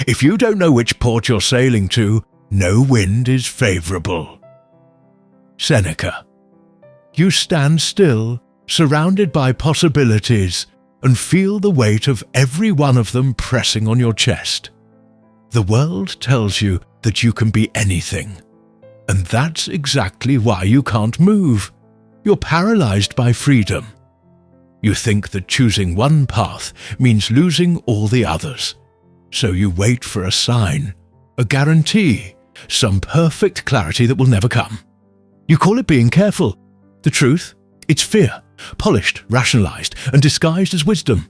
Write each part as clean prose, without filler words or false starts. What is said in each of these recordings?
If you don't know which port you're sailing to, no wind is favorable. Seneca. You stand still, surrounded by possibilities, and feel the weight of every one of them pressing on your chest. The world tells you that you can be anything. And that's exactly why you can't move. You're paralyzed by freedom. You think that choosing one path means losing all the others. So you wait for a sign, a guarantee, some perfect clarity that will never come. You call it being careful. The truth? It's fear, polished, rationalized, and disguised as wisdom.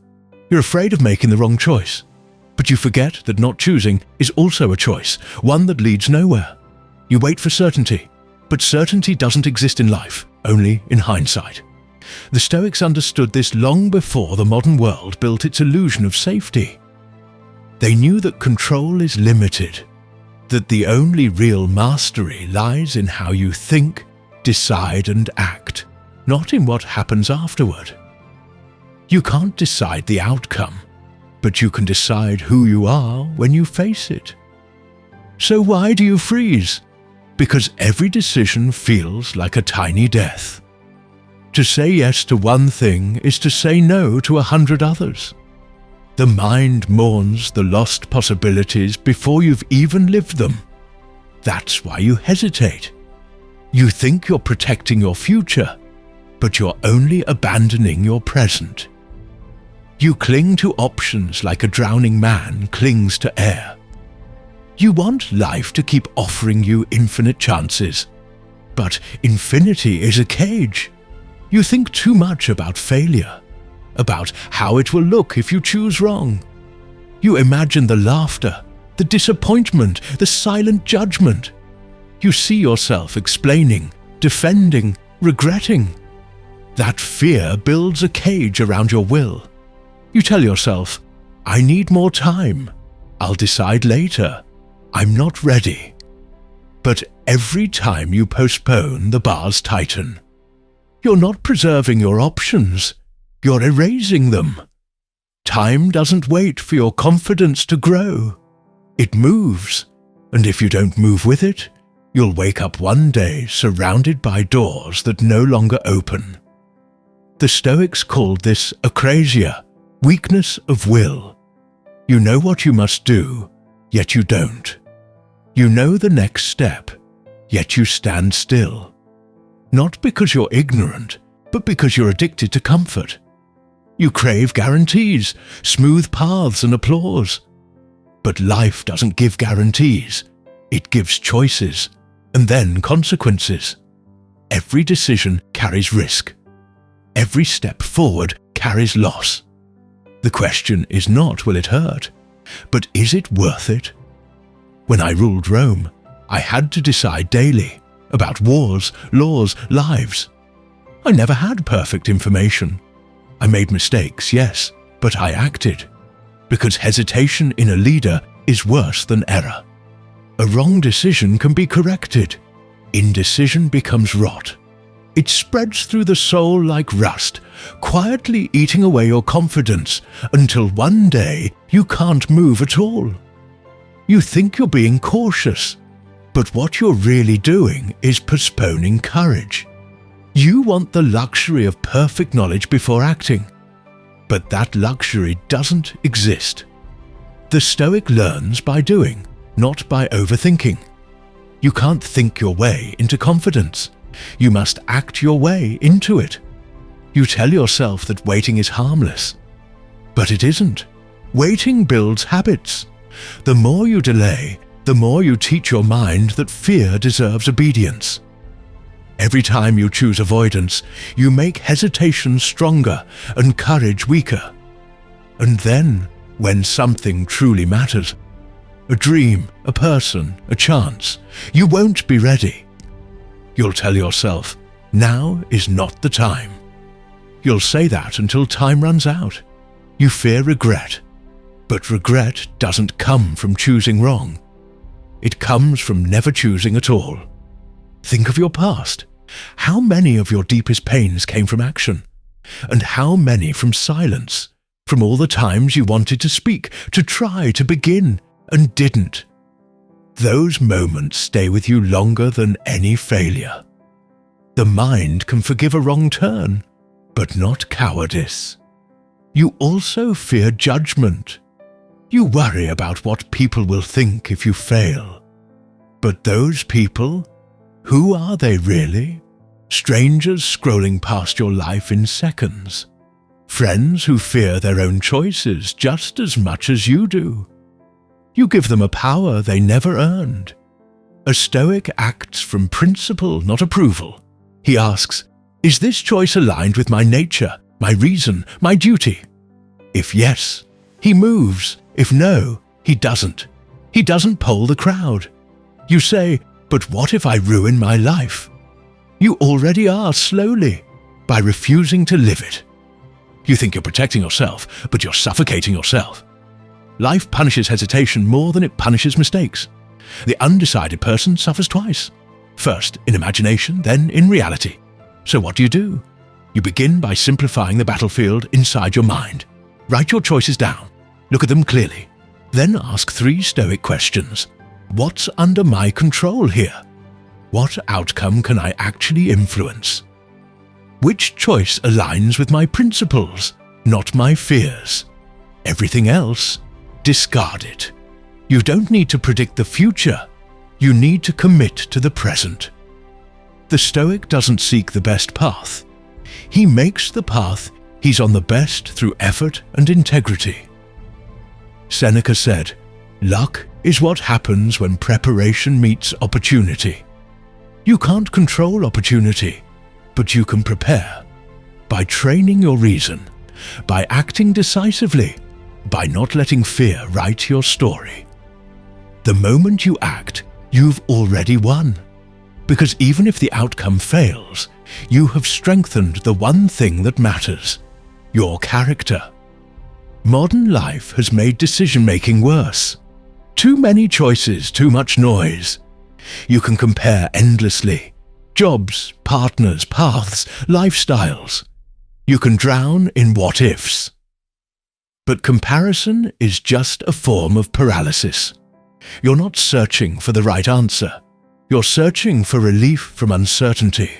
You're afraid of making the wrong choice. But you forget that not choosing is also a choice, one that leads nowhere. You wait for certainty, but certainty doesn't exist in life, only in hindsight. The Stoics understood this long before the modern world built its illusion of safety. They knew that control is limited, that the only real mastery lies in how you think, decide, and act, not in what happens afterward. You can't decide the outcome, but you can decide who you are when you face it. So why do you freeze? Because every decision feels like a tiny death. To say yes to one thing is to say no to 100 others. The mind mourns the lost possibilities before you've even lived them. That's why you hesitate. You think you're protecting your future, but you're only abandoning your present. You cling to options like a drowning man clings to air. You want life to keep offering you infinite chances, but infinity is a cage. You think too much about failure, about how it will look if you choose wrong. You imagine the laughter, the disappointment, the silent judgment. You see yourself explaining, defending, regretting. That fear builds a cage around your will. You tell yourself, I need more time. I'll decide later. I'm not ready. But every time you postpone, the bars tighten. You're not preserving your options. You're erasing them. Time doesn't wait for your confidence to grow. It moves, and if you don't move with it, you'll wake up one day surrounded by doors that no longer open. The Stoics called this akrasia, weakness of will. You know what you must do, yet you don't. You know the next step, yet you stand still. Not because you're ignorant, but because you're addicted to comfort. You crave guarantees, smooth paths, and applause. But life doesn't give guarantees. It gives choices, and then consequences. Every decision carries risk. Every step forward carries loss. The question is not will it hurt, but is it worth it? When I ruled Rome, I had to decide daily about wars, laws, lives. I never had perfect information. I made mistakes, yes, but I acted, because hesitation in a leader is worse than error. A wrong decision can be corrected. Indecision becomes rot. It spreads through the soul like rust, quietly eating away your confidence until one day you can't move at all. You think you're being cautious, but what you're really doing is postponing courage. You want the luxury of perfect knowledge before acting, but that luxury doesn't exist. The Stoic learns by doing, not by overthinking. You can't think your way into confidence. You must act your way into it. You tell yourself that waiting is harmless, but it isn't. Waiting builds habits. The more you delay, the more you teach your mind that fear deserves obedience. Every time you choose avoidance, you make hesitation stronger and courage weaker. And then, when something truly matters, a dream, a person, a chance, you won't be ready. You'll tell yourself, now is not the time. You'll say that until time runs out. You fear regret, but regret doesn't come from choosing wrong. It comes from never choosing at all. Think of your past. How many of your deepest pains came from action? And how many from silence? From all the times you wanted to speak, to try, to begin, and didn't. Those moments stay with you longer than any failure. The mind can forgive a wrong turn, but not cowardice. You also fear judgment. You worry about what people will think if you fail. But those people, who are they really? Strangers scrolling past your life in seconds. Friends who fear their own choices just as much as you do. You give them a power they never earned. A Stoic acts from principle, not approval. He asks, is this choice aligned with my nature, my reason, my duty? If yes, he moves. If no, he doesn't. He doesn't poll the crowd. You say, but what if I ruin my life? You already are slowly, by refusing to live it. You think you're protecting yourself, but you're suffocating yourself. Life punishes hesitation more than it punishes mistakes. The undecided person suffers twice. First in imagination, then in reality. So what do? You begin by simplifying the battlefield inside your mind. Write your choices down. Look at them clearly. Then ask 3 Stoic questions. What's under my control here? What outcome can I actually influence? Which choice aligns with my principles, not my fears? Everything else, discard it. You don't need to predict the future. You need to commit to the present. The Stoic doesn't seek the best path. He makes the path he's on the best through effort and integrity. Seneca said, luck is what happens when preparation meets opportunity. You can't control opportunity, but you can prepare. By training your reason, by acting decisively, by not letting fear write your story. The moment you act, you've already won. Because even if the outcome fails, you have strengthened the one thing that matters, your character. Modern life has made decision-making worse. Too many choices, too much noise. You can compare endlessly. Jobs, partners, paths, lifestyles. You can drown in what-ifs. But comparison is just a form of paralysis. You're not searching for the right answer. You're searching for relief from uncertainty.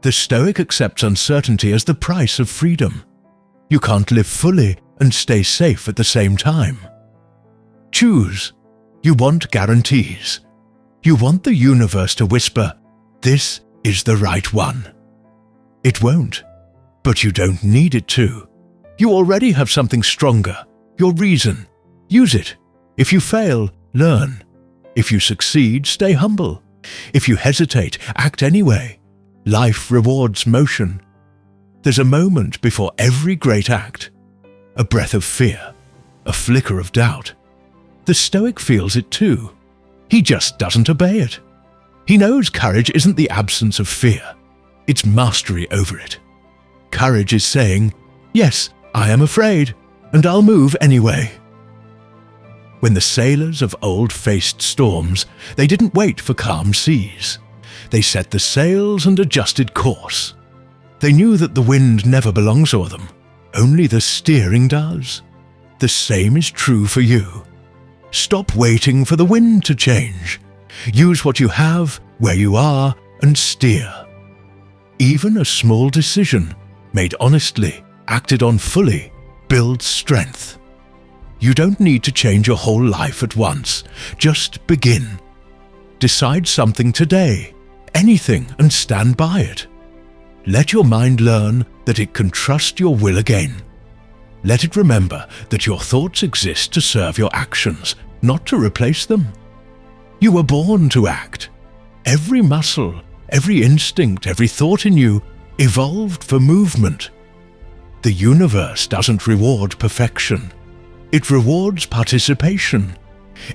The Stoic accepts uncertainty as the price of freedom. You can't live fully and stay safe at the same time. Choose. You want guarantees. You want the universe to whisper, this is the right one. It won't, but you don't need it to. You already have something stronger, your reason. Use it. If you fail, learn. If you succeed, stay humble. If you hesitate, act anyway. Life rewards motion. There's a moment before every great act. A breath of fear, a flicker of doubt. The Stoic feels it too. He just doesn't obey it. He knows courage isn't the absence of fear. It's mastery over it. Courage is saying, yes, I am afraid, and I'll move anyway. When the sailors of old faced storms, they didn't wait for calm seas. They set the sails and adjusted course. They knew that the wind never belongs to them, only the steering does. The same is true for you. Stop waiting for the wind to change. Use what you have, where you are, and steer. Even a small decision, made honestly, acted on fully, builds strength. You don't need to change your whole life at once. Just begin. Decide something today, anything, and stand by it. Let your mind learn that it can trust your will again. Let it remember that your thoughts exist to serve your actions, not to replace them. You were born to act. Every muscle, every instinct, every thought in you evolved for movement. The universe doesn't reward perfection. It rewards participation.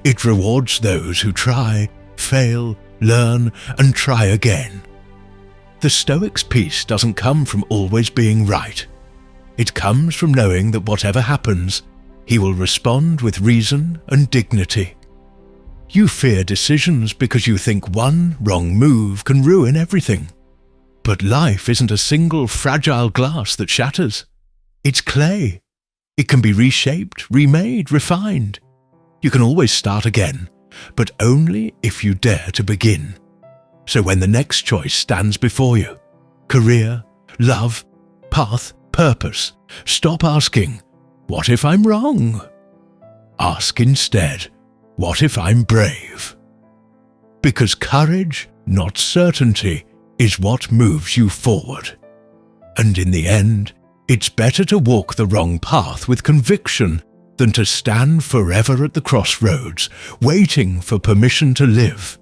It rewards those who try, fail, learn, and try again. The Stoic's peace doesn't come from always being right. It comes from knowing that whatever happens, he will respond with reason and dignity. You fear decisions because you think one wrong move can ruin everything. But life isn't a single fragile glass that shatters. It's clay. It can be reshaped, remade, refined. You can always start again, but only if you dare to begin. So when the next choice stands before you, career, love, path, purpose, stop asking, "What if I'm wrong?" Ask instead, "What if I'm brave?" Because courage, not certainty, is what moves you forward. And in the end, it's better to walk the wrong path with conviction than to stand forever at the crossroads, waiting for permission to live.